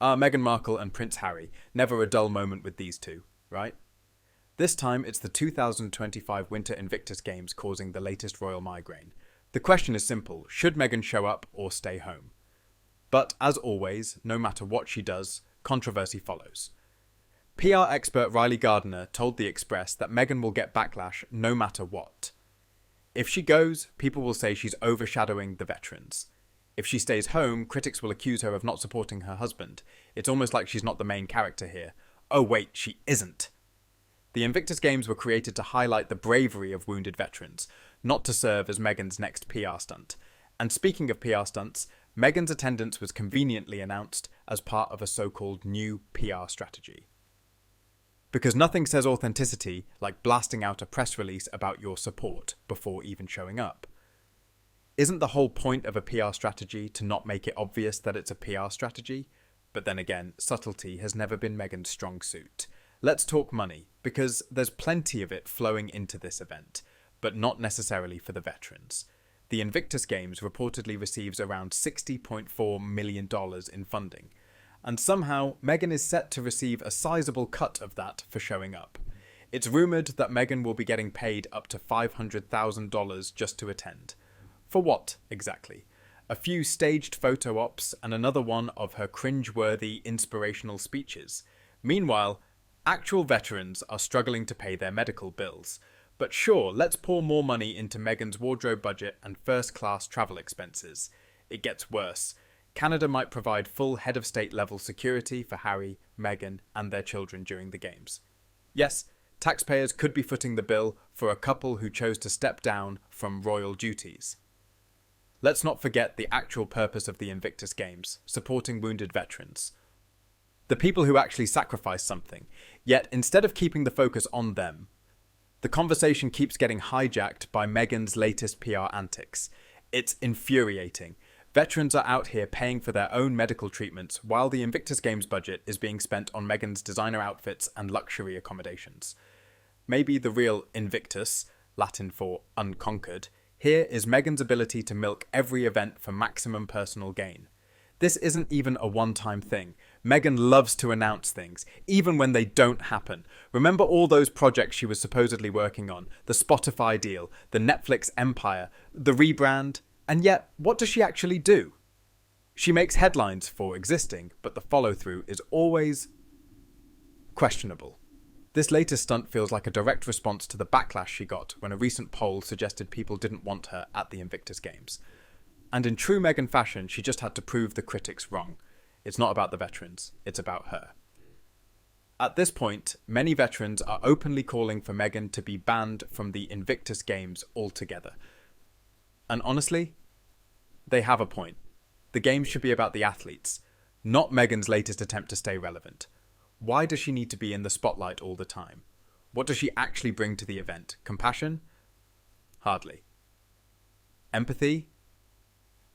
Meghan Markle and Prince Harry. Never a dull moment with these two, right? This time, it's the 2025 Winter Invictus Games causing the latest royal migraine. The question is simple: should Meghan show up or stay home? But, as always, no matter what she does, controversy follows. PR expert Riley Gardiner told The Express that Meghan will get backlash no matter what. If she goes, people will say she's overshadowing the veterans. If she stays home, critics will accuse her of not supporting her husband. It's almost like she's not the main character here. Oh wait, she isn't. The Invictus Games were created to highlight the bravery of wounded veterans, not to serve as Meghan's next PR stunt. And speaking of PR stunts, Meghan's attendance was conveniently announced as part of a so-called new PR strategy. Because nothing says authenticity like blasting out a press release about your support before even showing up. Isn't the whole point of a PR strategy to not make it obvious that it's a PR strategy? But then again, subtlety has never been Meghan's strong suit. Let's talk money, because there's plenty of it flowing into this event, but not necessarily for the veterans. The Invictus Games reportedly receives around $60.4 million in funding, and somehow Meghan is set to receive a sizable cut of that for showing up. It's rumoured that Meghan will be getting paid up to $500,000 just to attend. For what, exactly? A few staged photo ops and another one of her cringe-worthy inspirational speeches. Meanwhile, actual veterans are struggling to pay their medical bills. But sure, let's pour more money into Meghan's wardrobe budget and first-class travel expenses. It gets worse. Canada might provide full head of state level security for Harry, Meghan, and their children during the Games. Yes, taxpayers could be footing the bill for a couple who chose to step down from royal duties. Let's not forget the actual purpose of the Invictus Games, supporting wounded veterans. The people who actually sacrificed something, yet instead of keeping the focus on them, the conversation keeps getting hijacked by Meghan's latest PR antics. It's infuriating. Veterans are out here paying for their own medical treatments while the Invictus Games budget is being spent on Meghan's designer outfits and luxury accommodations. Maybe the real Invictus, Latin for unconquered, here is Meghan's ability to milk every event for maximum personal gain. This isn't even a one-time thing. Meghan loves to announce things, even when they don't happen. Remember all those projects she was supposedly working on? The Spotify deal, the Netflix empire, the rebrand? And yet, what does she actually do? She makes headlines for existing, but the follow-through is always questionable. This latest stunt feels like a direct response to the backlash she got when a recent poll suggested people didn't want her at the Invictus Games. And in true Meghan fashion, she just had to prove the critics wrong. It's not about the veterans, it's about her. At this point, many veterans are openly calling for Meghan to be banned from the Invictus Games altogether. And honestly, they have a point. The Games should be about the athletes, not Meghan's latest attempt to stay relevant. Why does she need to be in the spotlight all the time? What does she actually bring to the event? Compassion? Hardly. Empathy?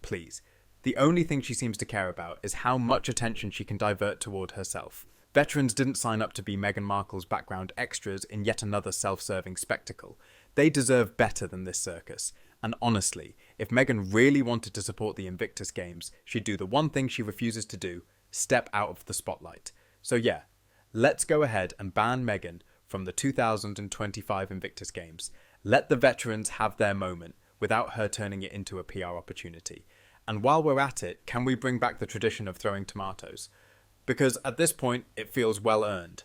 Please. The only thing she seems to care about is how much attention she can divert toward herself. Veterans didn't sign up to be Meghan Markle's background extras in yet another self-serving spectacle. They deserve better than this circus. And honestly, if Meghan really wanted to support the Invictus Games, she'd do the one thing she refuses to do: step out of the spotlight. So yeah, let's go ahead and ban Meghan from the 2025 Invictus Games. Let the veterans have their moment without her turning it into a PR opportunity. And while we're at it, can we bring back the tradition of throwing tomatoes? Because at this point, it feels well earned.